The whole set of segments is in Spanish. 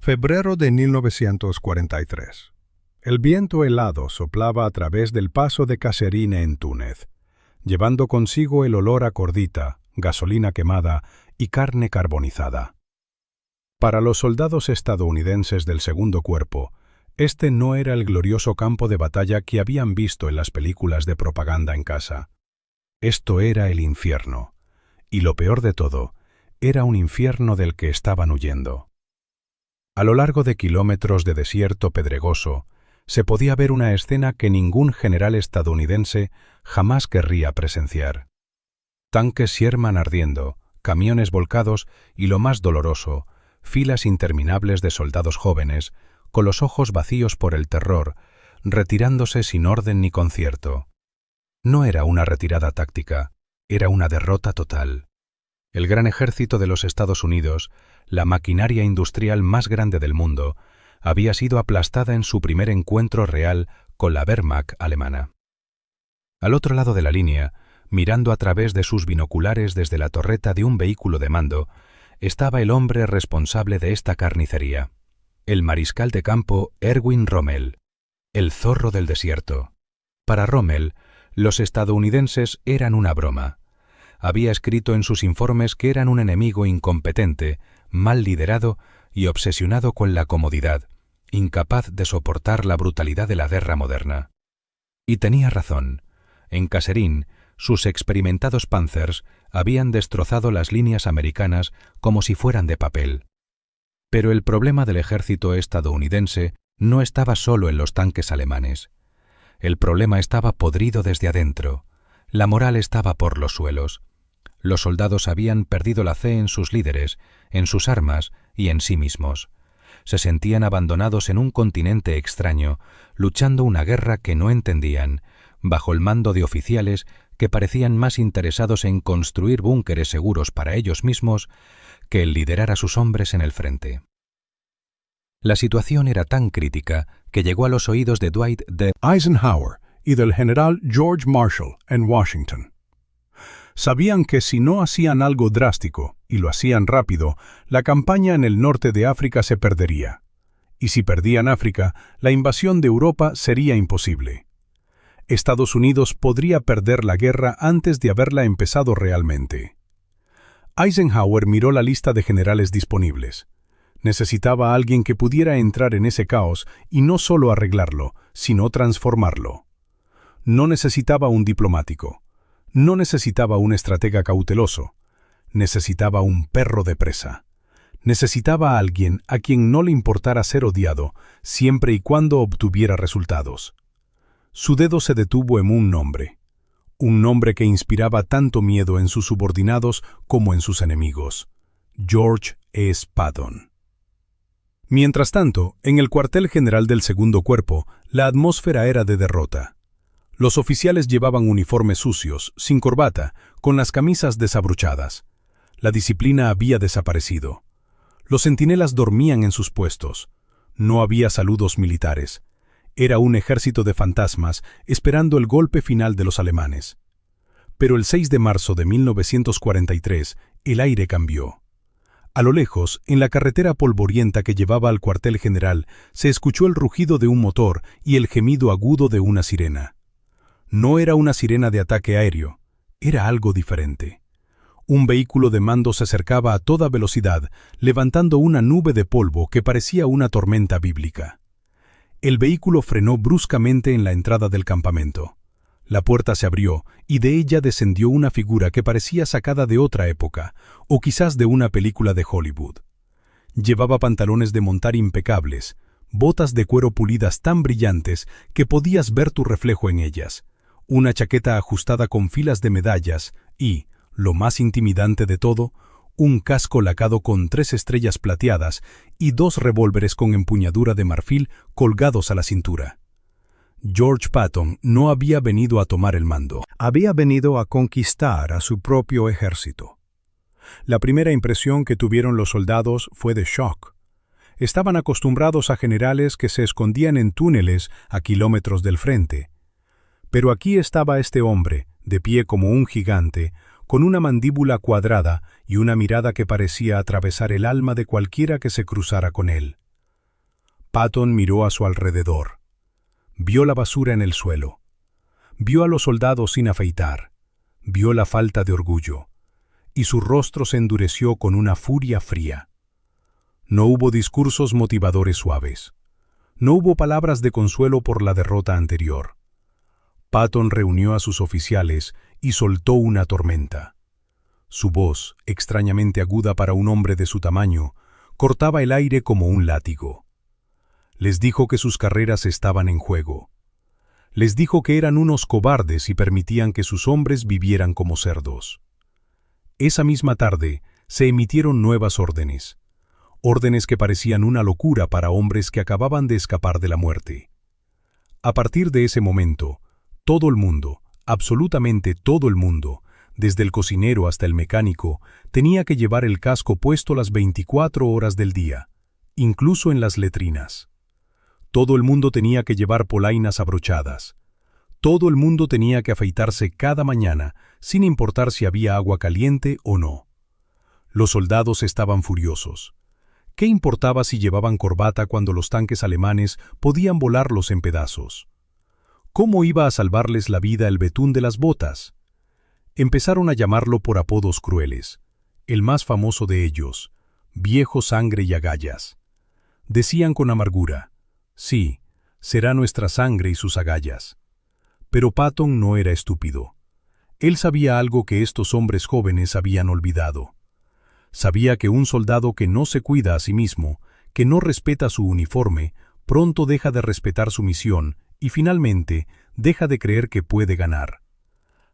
Febrero de 1943. El viento helado soplaba a través del paso de Kasserine en Túnez, llevando consigo el olor a cordita, gasolina quemada y carne carbonizada. Para los soldados estadounidenses del segundo cuerpo, este no era el glorioso campo de batalla que habían visto en las películas de propaganda en casa. Esto era el infierno, y lo peor de todo, era un infierno del que estaban huyendo. A lo largo de kilómetros de desierto pedregoso, se podía ver una escena que ningún general estadounidense jamás querría presenciar. Tanques Sherman ardiendo, camiones volcados y, lo más doloroso, filas interminables de soldados jóvenes, con los ojos vacíos por el terror, retirándose sin orden ni concierto. No era una retirada táctica, era una derrota total. El gran ejército de los Estados Unidos, la maquinaria industrial más grande del mundo, había sido aplastada en su primer encuentro real con la Wehrmacht alemana. Al otro lado de la línea, mirando a través de sus binoculares desde la torreta de un vehículo de mando, estaba el hombre responsable de esta carnicería, el mariscal de campo Erwin Rommel, el zorro del desierto. Para Rommel, los estadounidenses eran una broma. Había escrito en sus informes que eran un enemigo incompetente, mal liderado y obsesionado con la comodidad, incapaz de soportar la brutalidad de la guerra moderna. Y tenía razón. En Kasserine, sus experimentados Panzers habían destrozado las líneas americanas como si fueran de papel. Pero el problema del ejército estadounidense no estaba solo en los tanques alemanes. El problema estaba podrido desde adentro. La moral estaba por los suelos. Los soldados habían perdido la fe en sus líderes, en sus armas y en sí mismos. Se sentían abandonados en un continente extraño, luchando una guerra que no entendían, bajo el mando de oficiales que parecían más interesados en construir búnkeres seguros para ellos mismos que en liderar a sus hombres en el frente. La situación era tan crítica que llegó a los oídos de Dwight D. Eisenhower y del general George Marshall en Washington. Sabían que si no hacían algo drástico, y lo hacían rápido, la campaña en el norte de África se perdería. Y si perdían África, la invasión de Europa sería imposible. Estados Unidos podría perder la guerra antes de haberla empezado realmente. Eisenhower miró la lista de generales disponibles. Necesitaba a alguien que pudiera entrar en ese caos y no solo arreglarlo, sino transformarlo. No necesitaba un diplomático. No necesitaba un estratega cauteloso. Necesitaba un perro de presa. Necesitaba a alguien a quien no le importara ser odiado, siempre y cuando obtuviera resultados. Su dedo se detuvo en un nombre que inspiraba tanto miedo en sus subordinados como en sus enemigos: George S. Patton. Mientras tanto, en el cuartel general del segundo cuerpo, la atmósfera era de derrota. Los oficiales llevaban uniformes sucios, sin corbata, con las camisas desabrochadas. La disciplina había desaparecido. Los centinelas dormían en sus puestos. No había saludos militares. Era un ejército de fantasmas esperando el golpe final de los alemanes. Pero el 6 de marzo de 1943, el aire cambió. A lo lejos, en la carretera polvorienta que llevaba al cuartel general, se escuchó el rugido de un motor y el gemido agudo de una sirena. No era una sirena de ataque aéreo, era algo diferente. Un vehículo de mando se acercaba a toda velocidad, levantando una nube de polvo que parecía una tormenta bíblica. El vehículo frenó bruscamente en la entrada del campamento. La puerta se abrió y de ella descendió una figura que parecía sacada de otra época, o quizás de una película de Hollywood. Llevaba pantalones de montar impecables, botas de cuero pulidas tan brillantes que podías ver tu reflejo en ellas, una chaqueta ajustada con filas de medallas y, lo más intimidante de todo, un casco lacado con 3 estrellas plateadas y 2 revólveres con empuñadura de marfil colgados a la cintura. George Patton no había venido a tomar el mando. Había venido a conquistar a su propio ejército. La primera impresión que tuvieron los soldados fue de shock. Estaban acostumbrados a generales que se escondían en túneles a kilómetros del frente. Pero aquí estaba este hombre, de pie como un gigante, con una mandíbula cuadrada y una mirada que parecía atravesar el alma de cualquiera que se cruzara con él. Patton miró a su alrededor. Vio la basura en el suelo. Vio a los soldados sin afeitar. Vio la falta de orgullo. Y su rostro se endureció con una furia fría. No hubo discursos motivadores suaves. No hubo palabras de consuelo por la derrota anterior. Patton reunió a sus oficiales y soltó una tormenta. Su voz, extrañamente aguda para un hombre de su tamaño, cortaba el aire como un látigo. Les dijo que sus carreras estaban en juego. Les dijo que eran unos cobardes y permitían que sus hombres vivieran como cerdos. Esa misma tarde se emitieron nuevas órdenes. Órdenes que parecían una locura para hombres que acababan de escapar de la muerte. A partir de ese momento, todo el mundo, absolutamente todo el mundo, desde el cocinero hasta el mecánico, tenía que llevar el casco puesto las 24 horas del día, incluso en las letrinas. Todo el mundo tenía que llevar polainas abrochadas. Todo el mundo tenía que afeitarse cada mañana, sin importar si había agua caliente o no. Los soldados estaban furiosos. ¿Qué importaba si llevaban corbata cuando los tanques alemanes podían volarlos en pedazos? ¿Cómo iba a salvarles la vida el betún de las botas? Empezaron a llamarlo por apodos crueles. El más famoso de ellos, Viejo Sangre y Agallas. Decían con amargura, sí, será nuestra sangre y sus agallas. Pero Patton no era estúpido. Él sabía algo que estos hombres jóvenes habían olvidado. Sabía que un soldado que no se cuida a sí mismo, que no respeta su uniforme, pronto deja de respetar su misión y finalmente deja de creer que puede ganar.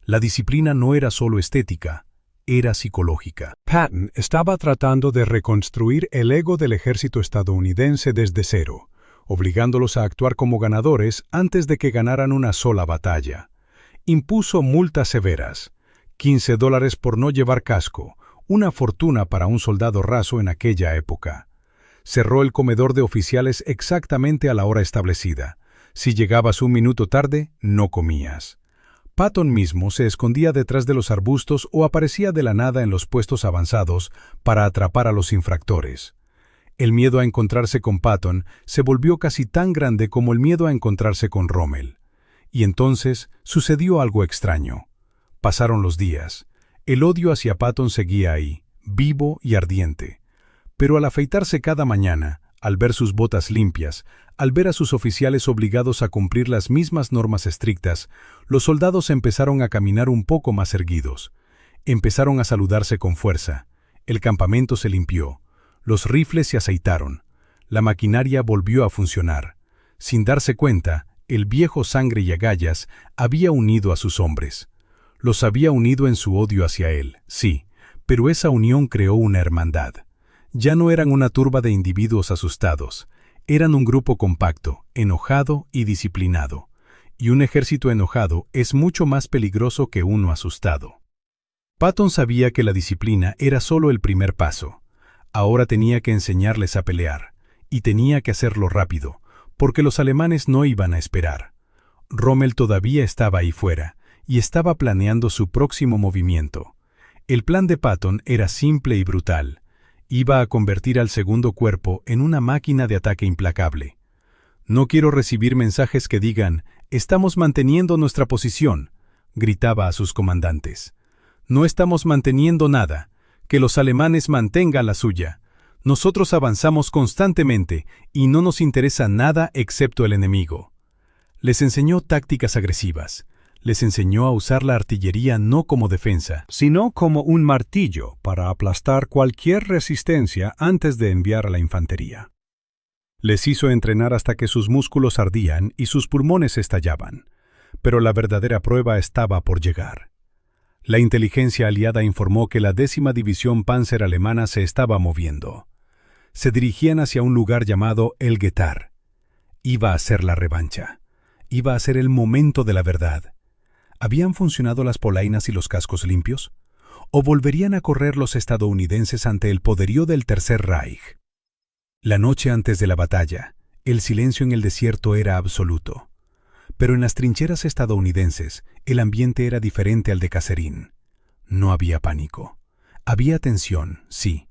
La disciplina no era solo estética, era psicológica. Patton estaba tratando de reconstruir el ego del ejército estadounidense desde cero, obligándolos a actuar como ganadores antes de que ganaran una sola batalla. Impuso multas severas, $15 por no llevar casco, una fortuna para un soldado raso en aquella época. Cerró el comedor de oficiales exactamente a la hora establecida. Si llegabas un minuto tarde, no comías. Patton mismo se escondía detrás de los arbustos o aparecía de la nada en los puestos avanzados para atrapar a los infractores. El miedo a encontrarse con Patton se volvió casi tan grande como el miedo a encontrarse con Rommel. Y entonces sucedió algo extraño. Pasaron los días. El odio hacia Patton seguía ahí, vivo y ardiente. Pero al afeitarse cada mañana, al ver sus botas limpias, al ver a sus oficiales obligados a cumplir las mismas normas estrictas, los soldados empezaron a caminar un poco más erguidos. Empezaron a saludarse con fuerza. El campamento se limpió. Los rifles se aceitaron. La maquinaria volvió a funcionar. Sin darse cuenta, el Viejo Sangre y Agallas había unido a sus hombres. Los había unido en su odio hacia él, sí, pero esa unión creó una hermandad. Ya no eran una turba de individuos asustados. Eran un grupo compacto, enojado y disciplinado. Y un ejército enojado es mucho más peligroso que uno asustado. Patton sabía que la disciplina era solo el primer paso. Ahora tenía que enseñarles a pelear, y tenía que hacerlo rápido, porque los alemanes no iban a esperar. Rommel todavía estaba ahí fuera, y estaba planeando su próximo movimiento. El plan de Patton era simple y brutal. Iba a convertir al segundo cuerpo en una máquina de ataque implacable. No quiero recibir mensajes que digan, «Estamos manteniendo nuestra posición», gritaba a sus comandantes. «No estamos manteniendo nada. Que los alemanes mantengan la suya. Nosotros avanzamos constantemente y no nos interesa nada excepto el enemigo». Les enseñó tácticas agresivas. Les enseñó a usar la artillería no como defensa, sino como un martillo para aplastar cualquier resistencia antes de enviar a la infantería. Les hizo entrenar hasta que sus músculos ardían y sus pulmones estallaban. Pero la verdadera prueba estaba por llegar. La inteligencia aliada informó que la 10ª División Panzer alemana se estaba moviendo. Se dirigían hacia un lugar llamado El Guetar. Iba a ser la revancha. Iba a ser el momento de la verdad. ¿Habían funcionado las polainas y los cascos limpios? ¿O volverían a correr los estadounidenses ante el poderío del Tercer Reich? La noche antes de la batalla, el silencio en el desierto era absoluto. Pero en las trincheras estadounidenses, el ambiente era diferente al de Kasserine. No había pánico. Había tensión, sí,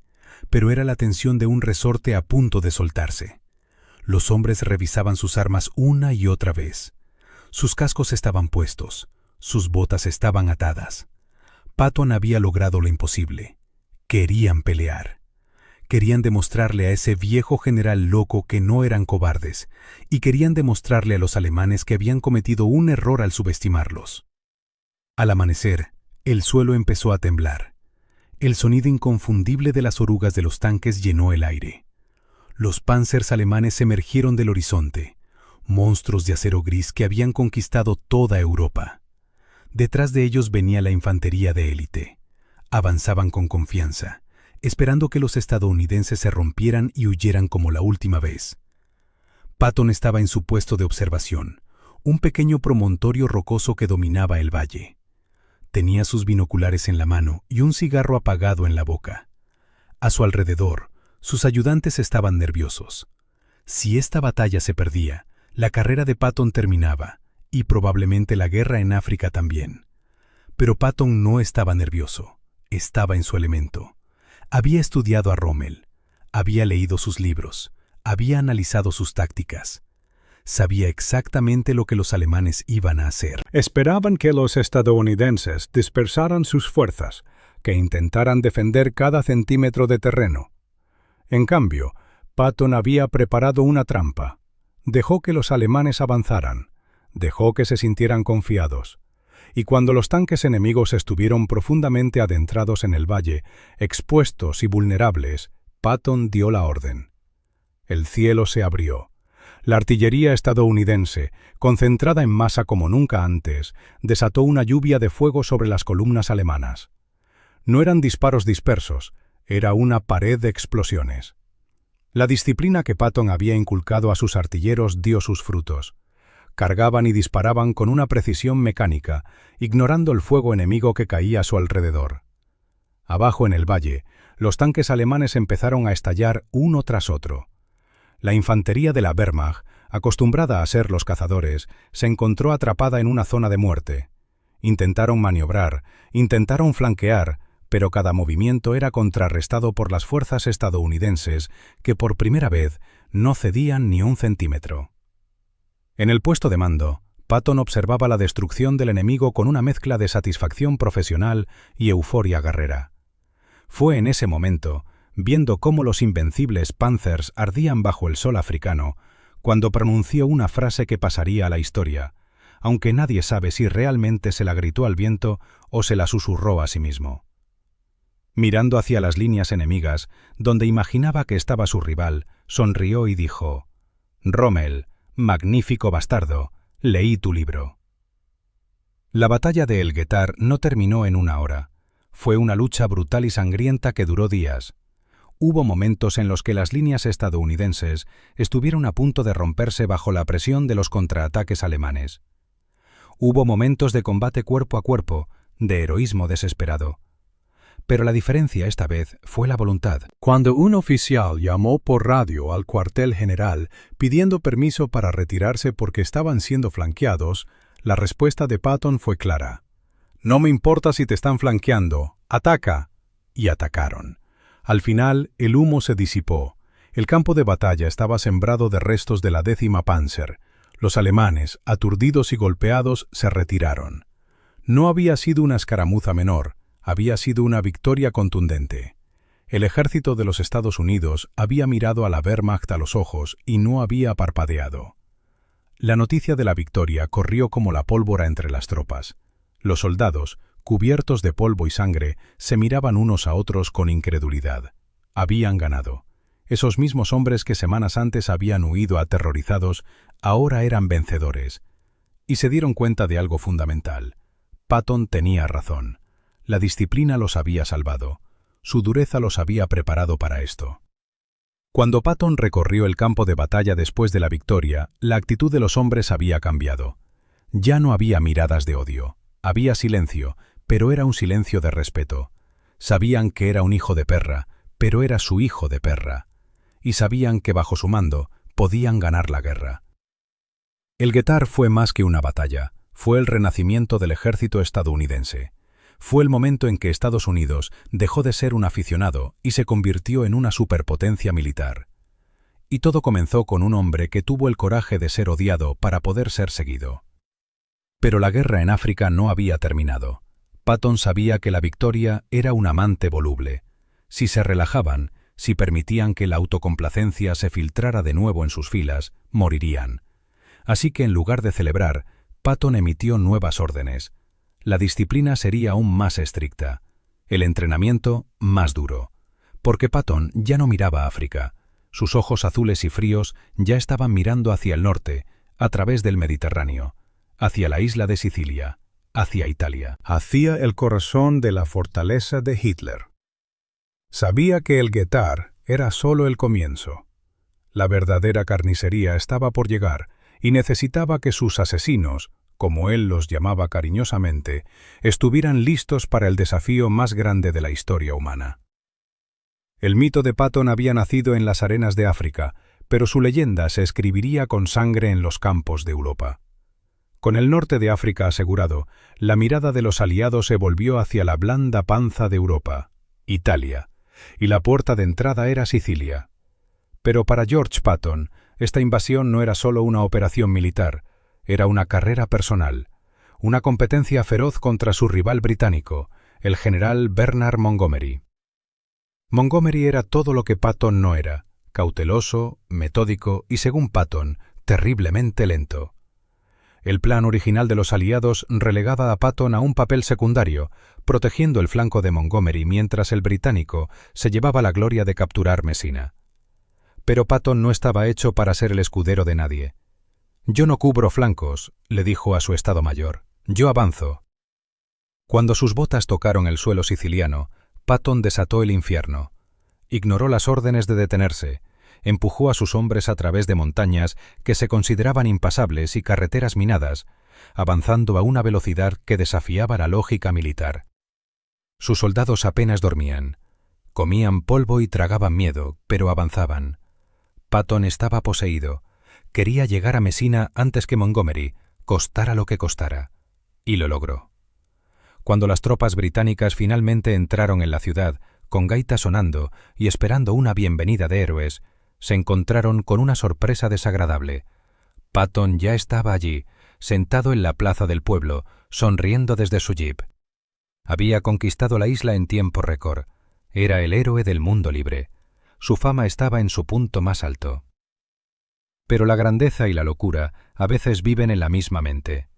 pero era la tensión de un resorte a punto de soltarse. Los hombres revisaban sus armas una y otra vez. Sus cascos estaban puestos, sus botas estaban atadas. Patton había logrado lo imposible. Querían pelear. Querían demostrarle a ese viejo general loco que no eran cobardes, y querían demostrarle a los alemanes que habían cometido un error al subestimarlos. Al amanecer, el suelo empezó a temblar. El sonido inconfundible de las orugas de los tanques llenó el aire. Los Panzers alemanes emergieron del horizonte, monstruos de acero gris que habían conquistado toda Europa. Detrás de ellos venía la infantería de élite. Avanzaban con confianza, esperando que los estadounidenses se rompieran y huyeran como la última vez. Patton estaba en su puesto de observación, un pequeño promontorio rocoso que dominaba el valle. Tenía sus binoculares en la mano y un cigarro apagado en la boca. A su alrededor, sus ayudantes estaban nerviosos. Si esta batalla se perdía, la carrera de Patton terminaba, y probablemente la guerra en África también. Pero Patton no estaba nervioso, estaba en su elemento. Había estudiado a Rommel, había leído sus libros, había analizado sus tácticas. Sabía exactamente lo que los alemanes iban a hacer. Esperaban que los estadounidenses dispersaran sus fuerzas, que intentaran defender cada centímetro de terreno. En cambio, Patton había preparado una trampa. Dejó que los alemanes avanzaran, dejó que se sintieran confiados. Y cuando los tanques enemigos estuvieron profundamente adentrados en el valle, expuestos y vulnerables, Patton dio la orden. El cielo se abrió. La artillería estadounidense, concentrada en masa como nunca antes, desató una lluvia de fuego sobre las columnas alemanas. No eran disparos dispersos, era una pared de explosiones. La disciplina que Patton había inculcado a sus artilleros dio sus frutos. Cargaban y disparaban con una precisión mecánica, ignorando el fuego enemigo que caía a su alrededor. Abajo en el valle, los tanques alemanes empezaron a estallar uno tras otro. La infantería de la Wehrmacht, acostumbrada a ser los cazadores, se encontró atrapada en una zona de muerte. Intentaron maniobrar, intentaron flanquear, pero cada movimiento era contrarrestado por las fuerzas estadounidenses que por primera vez no cedían ni un centímetro. En el puesto de mando, Patton observaba la destrucción del enemigo con una mezcla de satisfacción profesional y euforia guerrera. Fue en ese momento, viendo cómo los invencibles Panzers ardían bajo el sol africano, cuando pronunció una frase que pasaría a la historia, aunque nadie sabe si realmente se la gritó al viento o se la susurró a sí mismo. Mirando hacia las líneas enemigas, donde imaginaba que estaba su rival, sonrió y dijo: «Rommel, magnífico bastardo, leí tu libro». La batalla de El Guetar no terminó en una hora. Fue una lucha brutal y sangrienta que duró días. Hubo momentos en los que las líneas estadounidenses estuvieron a punto de romperse bajo la presión de los contraataques alemanes. Hubo momentos de combate cuerpo a cuerpo, de heroísmo desesperado. Pero la diferencia esta vez fue la voluntad. Cuando un oficial llamó por radio al cuartel general pidiendo permiso para retirarse porque estaban siendo flanqueados, la respuesta de Patton fue clara: «No me importa si te están flanqueando, ataca». Y atacaron. Al final, el humo se disipó. El campo de batalla estaba sembrado de restos de la 10ª Panzer. Los alemanes, aturdidos y golpeados, se retiraron. No había sido una escaramuza menor, había sido una victoria contundente. El ejército de los Estados Unidos había mirado a la Wehrmacht a los ojos y no había parpadeado. La noticia de la victoria corrió como la pólvora entre las tropas. Los soldados, cubiertos de polvo y sangre, se miraban unos a otros con incredulidad. Habían ganado. Esos mismos hombres que semanas antes habían huido aterrorizados, ahora eran vencedores. Y se dieron cuenta de algo fundamental. Patton tenía razón. La disciplina los había salvado. Su dureza los había preparado para esto. Cuando Patton recorrió el campo de batalla después de la victoria, la actitud de los hombres había cambiado. Ya no había miradas de odio. Había silencio, pero era un silencio de respeto. Sabían que era un hijo de perra, pero era su hijo de perra. Y sabían que bajo su mando podían ganar la guerra. El Guetar fue más que una batalla, fue el renacimiento del ejército estadounidense. Fue el momento en que Estados Unidos dejó de ser un aficionado y se convirtió en una superpotencia militar. Y todo comenzó con un hombre que tuvo el coraje de ser odiado para poder ser seguido. Pero la guerra en África no había terminado. Patton sabía que la victoria era un amante voluble. Si se relajaban, si permitían que la autocomplacencia se filtrara de nuevo en sus filas, morirían. Así que en lugar de celebrar, Patton emitió nuevas órdenes. La disciplina sería aún más estricta. El entrenamiento más duro. Porque Patton ya no miraba a África. Sus ojos azules y fríos ya estaban mirando hacia el norte, a través del Mediterráneo, hacia la isla de Sicilia, hacia Italia. Hacia el corazón de la fortaleza de Hitler. Sabía que el Guettar era solo el comienzo. La verdadera carnicería estaba por llegar y necesitaba que sus asesinos, como él los llamaba cariñosamente, estuvieran listos para el desafío más grande de la historia humana. El mito de Patton había nacido en las arenas de África, pero su leyenda se escribiría con sangre en los campos de Europa. Con el norte de África asegurado, la mirada de los aliados se volvió hacia la blanda panza de Europa, Italia, y la puerta de entrada era Sicilia. Pero para George Patton, esta invasión no era solo una operación militar, era una carrera personal, una competencia feroz contra su rival británico, el general Bernard Montgomery. Montgomery era todo lo que Patton no era, cauteloso, metódico y, según Patton, terriblemente lento. El plan original de los aliados relegaba a Patton a un papel secundario, protegiendo el flanco de Montgomery mientras el británico se llevaba la gloria de capturar Messina. Pero Patton no estaba hecho para ser el escudero de nadie. «Yo no cubro flancos», le dijo a su Estado Mayor. «Yo avanzo». Cuando sus botas tocaron el suelo siciliano, Patton desató el infierno. Ignoró las órdenes de detenerse. Empujó a sus hombres a través de montañas que se consideraban impasables y carreteras minadas, avanzando a una velocidad que desafiaba la lógica militar. Sus soldados apenas dormían. Comían polvo y tragaban miedo, pero avanzaban. Patton estaba poseído. Quería llegar a Messina antes que Montgomery, costara lo que costara. Y lo logró. Cuando las tropas británicas finalmente entraron en la ciudad, con gaitas sonando y esperando una bienvenida de héroes, se encontraron con una sorpresa desagradable. Patton ya estaba allí, sentado en la plaza del pueblo, sonriendo desde su jeep. Había conquistado la isla en tiempo récord. Era el héroe del mundo libre. Su fama estaba en su punto más alto. Pero la grandeza y la locura a veces viven en la misma mente.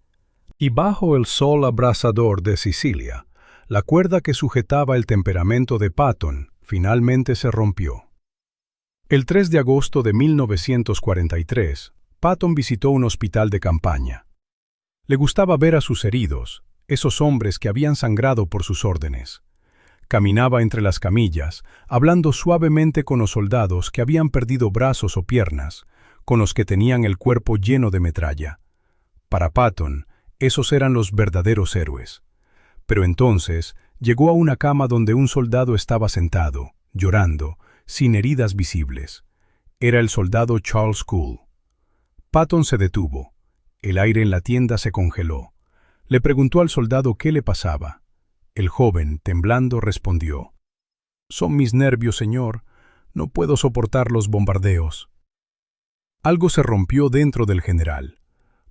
Y bajo el sol abrasador de Sicilia, la cuerda que sujetaba el temperamento de Patton finalmente se rompió. El 3 de agosto de 1943, Patton visitó un hospital de campaña. Le gustaba ver a sus heridos, esos hombres que habían sangrado por sus órdenes. Caminaba entre las camillas, hablando suavemente con los soldados que habían perdido brazos o piernas, con los que tenían el cuerpo lleno de metralla. Para Patton, esos eran los verdaderos héroes. Pero entonces llegó a una cama donde un soldado estaba sentado, llorando, sin heridas visibles. Era el soldado Charles Cool. Patton se detuvo. El aire en la tienda se congeló. Le preguntó al soldado qué le pasaba. El joven, temblando, respondió: «Son mis nervios, señor. No puedo soportar los bombardeos». Algo se rompió dentro del general.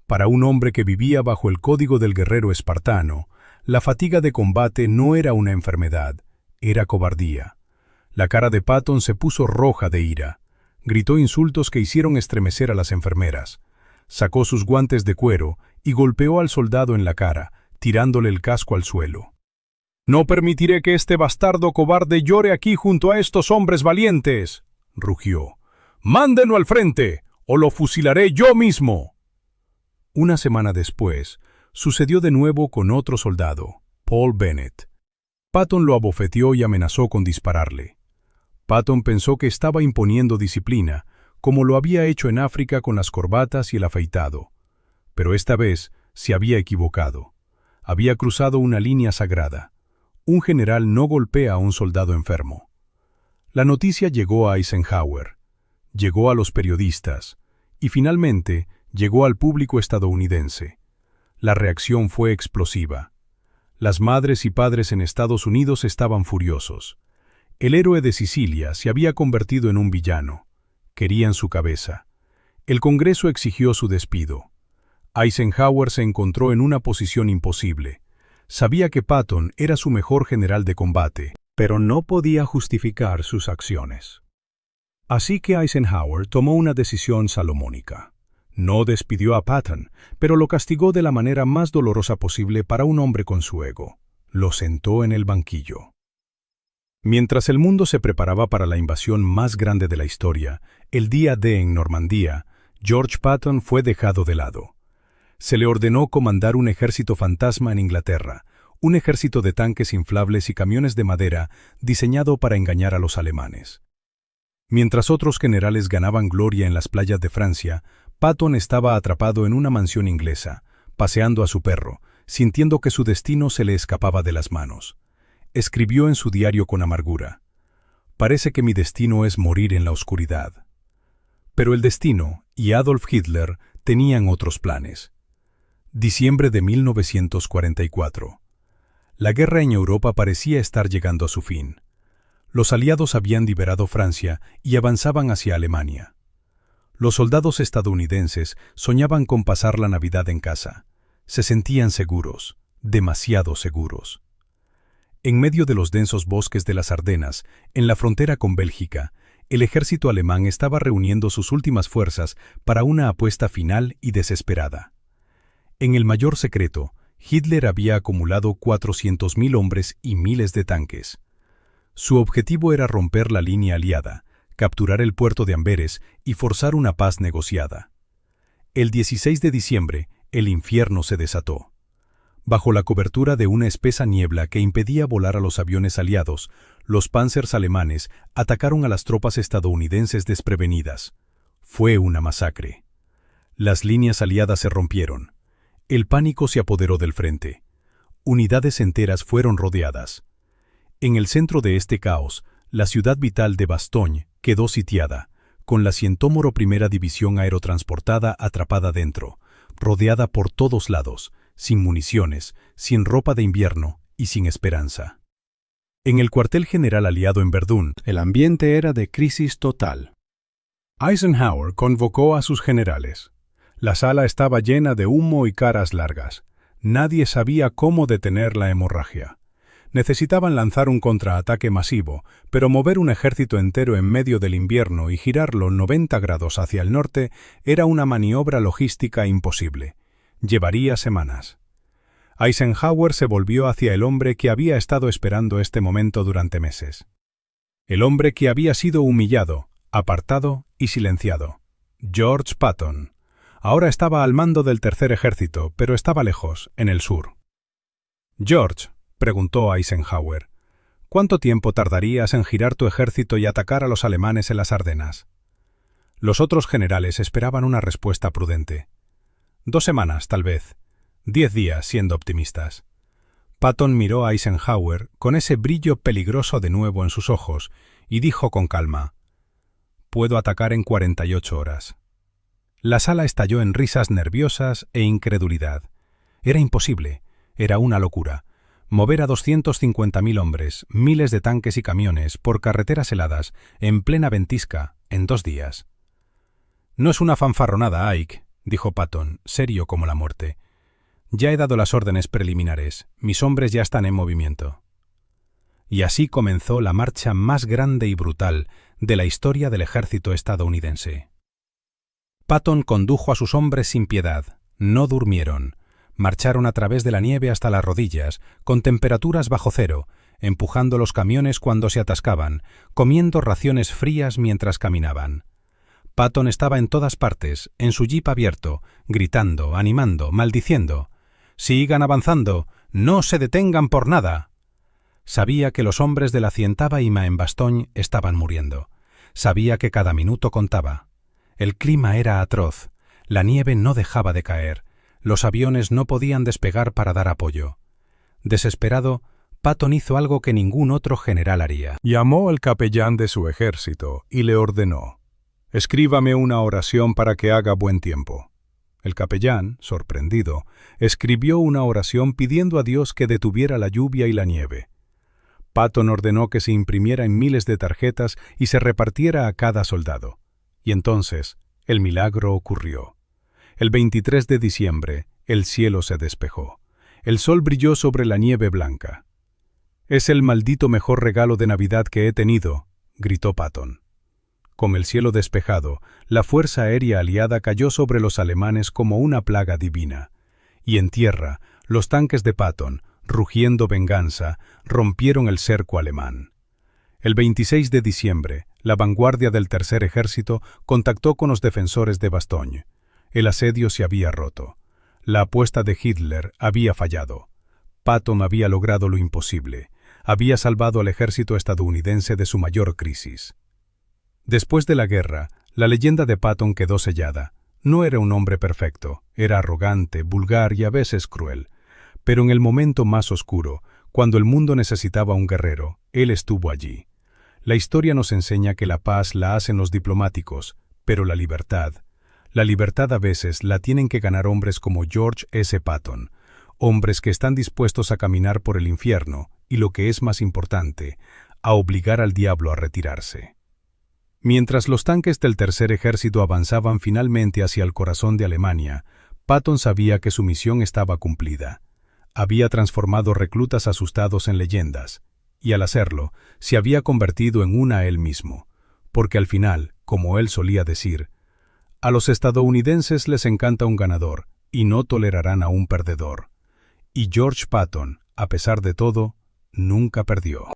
Para un hombre que vivía bajo el código del guerrero espartano, la fatiga de combate no era una enfermedad, era cobardía. La cara de Patton se puso roja de ira. Gritó insultos que hicieron estremecer a las enfermeras. Sacó sus guantes de cuero y golpeó al soldado en la cara, tirándole el casco al suelo. «No permitiré que este bastardo cobarde llore aquí junto a estos hombres valientes», rugió. «Mándenlo al frente, o lo fusilaré yo mismo». Una semana después, sucedió de nuevo con otro soldado, Paul Bennett. Patton lo abofeteó y amenazó con dispararle. Patton pensó que estaba imponiendo disciplina, como lo había hecho en África con las corbatas y el afeitado. Pero esta vez se había equivocado. Había cruzado una línea sagrada. Un general no golpea a un soldado enfermo. La noticia llegó a Eisenhower, llegó a los periodistas y finalmente llegó al público estadounidense. La reacción fue explosiva. Las madres y padres en Estados Unidos estaban furiosos. El héroe de Sicilia se había convertido en un villano. Querían su cabeza. El Congreso exigió su despido. Eisenhower se encontró en una posición imposible. Sabía que Patton era su mejor general de combate, pero no podía justificar sus acciones. Así que Eisenhower tomó una decisión salomónica. No despidió a Patton, pero lo castigó de la manera más dolorosa posible para un hombre con su ego. Lo sentó en el banquillo. Mientras el mundo se preparaba para la invasión más grande de la historia, el día D en Normandía, George Patton fue dejado de lado. Se le ordenó comandar un ejército fantasma en Inglaterra, un ejército de tanques inflables y camiones de madera diseñado para engañar a los alemanes. Mientras otros generales ganaban gloria en las playas de Francia, Patton estaba atrapado en una mansión inglesa, paseando a su perro, sintiendo que su destino se le escapaba de las manos. Escribió en su diario con amargura: «Parece que mi destino es morir en la oscuridad». Pero el destino y Adolf Hitler tenían otros planes. Diciembre de 1944. La guerra en Europa parecía estar llegando a su fin. Los aliados habían liberado Francia y avanzaban hacia Alemania. Los soldados estadounidenses soñaban con pasar la Navidad en casa. Se sentían seguros, demasiado seguros. En medio de los densos bosques de las Ardenas, en la frontera con Bélgica, el ejército alemán estaba reuniendo sus últimas fuerzas para una apuesta final y desesperada. En el mayor secreto, Hitler había acumulado 400.000 hombres y miles de tanques. Su objetivo era romper la línea aliada, capturar el puerto de Amberes y forzar una paz negociada. El 16 de diciembre, el infierno se desató. Bajo la cobertura de una espesa niebla que impedía volar a los aviones aliados, los Panzers alemanes atacaron a las tropas estadounidenses desprevenidas. Fue una masacre. Las líneas aliadas se rompieron. El pánico se apoderó del frente. Unidades enteras fueron rodeadas. En el centro de este caos, la ciudad vital de Bastogne quedó sitiada, con la 101 Primera División aerotransportada atrapada dentro, rodeada por todos lados, sin municiones, sin ropa de invierno y sin esperanza. En el cuartel general aliado en Verdún, el ambiente era de crisis total. Eisenhower convocó a sus generales. La sala estaba llena de humo y caras largas. Nadie sabía cómo detener la hemorragia. Necesitaban lanzar un contraataque masivo, pero mover un ejército entero en medio del invierno y girarlo 90 grados hacia el norte era una maniobra logística imposible. Llevaría semanas. Eisenhower se volvió hacia el hombre que había estado esperando este momento durante meses. El hombre que había sido humillado, apartado y silenciado. George Patton. Ahora estaba al mando del tercer ejército, pero estaba lejos, en el sur. «George», preguntó Eisenhower, «¿cuánto tiempo tardarías en girar tu ejército y atacar a los alemanes en las Ardenas?» Los otros generales esperaban una respuesta prudente. 2 semanas, tal vez. 10 días, siendo optimistas. Patton miró a Eisenhower con ese brillo peligroso de nuevo en sus ojos y dijo con calma: «Puedo atacar en 48 horas». La sala estalló en risas nerviosas e incredulidad. Era imposible, era una locura. Mover a 250.000 hombres, miles de tanques y camiones, por carreteras heladas, en plena ventisca, en 2 días. «No es una fanfarronada, Ike», dijo Patton, serio como la muerte. «Ya he dado las órdenes preliminares. Mis hombres ya están en movimiento». Y así comenzó la marcha más grande y brutal de la historia del ejército estadounidense. Patton condujo a sus hombres sin piedad. No durmieron. Marcharon a través de la nieve hasta las rodillas, con temperaturas bajo cero, empujando los camiones cuando se atascaban, comiendo raciones frías mientras caminaban. Patton estaba en todas partes, en su jeep abierto, gritando, animando, maldiciendo. «¡Sigan avanzando! ¡No se detengan por nada!». Sabía que los hombres de la Centabaima en Bastogne estaban muriendo. Sabía que cada minuto contaba. El clima era atroz. La nieve no dejaba de caer. Los aviones no podían despegar para dar apoyo. Desesperado, Patton hizo algo que ningún otro general haría. Llamó al capellán de su ejército y le ordenó: «Escríbame una oración para que haga buen tiempo». El capellán, sorprendido, escribió una oración pidiendo a Dios que detuviera la lluvia y la nieve. Patton ordenó que se imprimiera en miles de tarjetas y se repartiera a cada soldado. Y entonces, el milagro ocurrió. El 23 de diciembre, el cielo se despejó. El sol brilló sobre la nieve blanca. «Es el maldito mejor regalo de Navidad que he tenido», gritó Patton. Con el cielo despejado, la fuerza aérea aliada cayó sobre los alemanes como una plaga divina. Y en tierra, los tanques de Patton, rugiendo venganza, rompieron el cerco alemán. El 26 de diciembre, la vanguardia del Tercer Ejército contactó con los defensores de Bastogne. El asedio se había roto. La apuesta de Hitler había fallado. Patton había logrado lo imposible. Había salvado al ejército estadounidense de su mayor crisis. Después de la guerra, la leyenda de Patton quedó sellada. No era un hombre perfecto, era arrogante, vulgar y a veces cruel. Pero en el momento más oscuro, cuando el mundo necesitaba un guerrero, él estuvo allí. La historia nos enseña que la paz la hacen los diplomáticos, pero la libertad a veces la tienen que ganar hombres como George S. Patton, hombres que están dispuestos a caminar por el infierno y, lo que es más importante, a obligar al diablo a retirarse. Mientras los tanques del Tercer Ejército avanzaban finalmente hacia el corazón de Alemania, Patton sabía que su misión estaba cumplida. Había transformado reclutas asustados en leyendas, y al hacerlo, se había convertido en una él mismo, porque al final, como él solía decir, a los estadounidenses les encanta un ganador, y no tolerarán a un perdedor. Y George Patton, a pesar de todo, nunca perdió.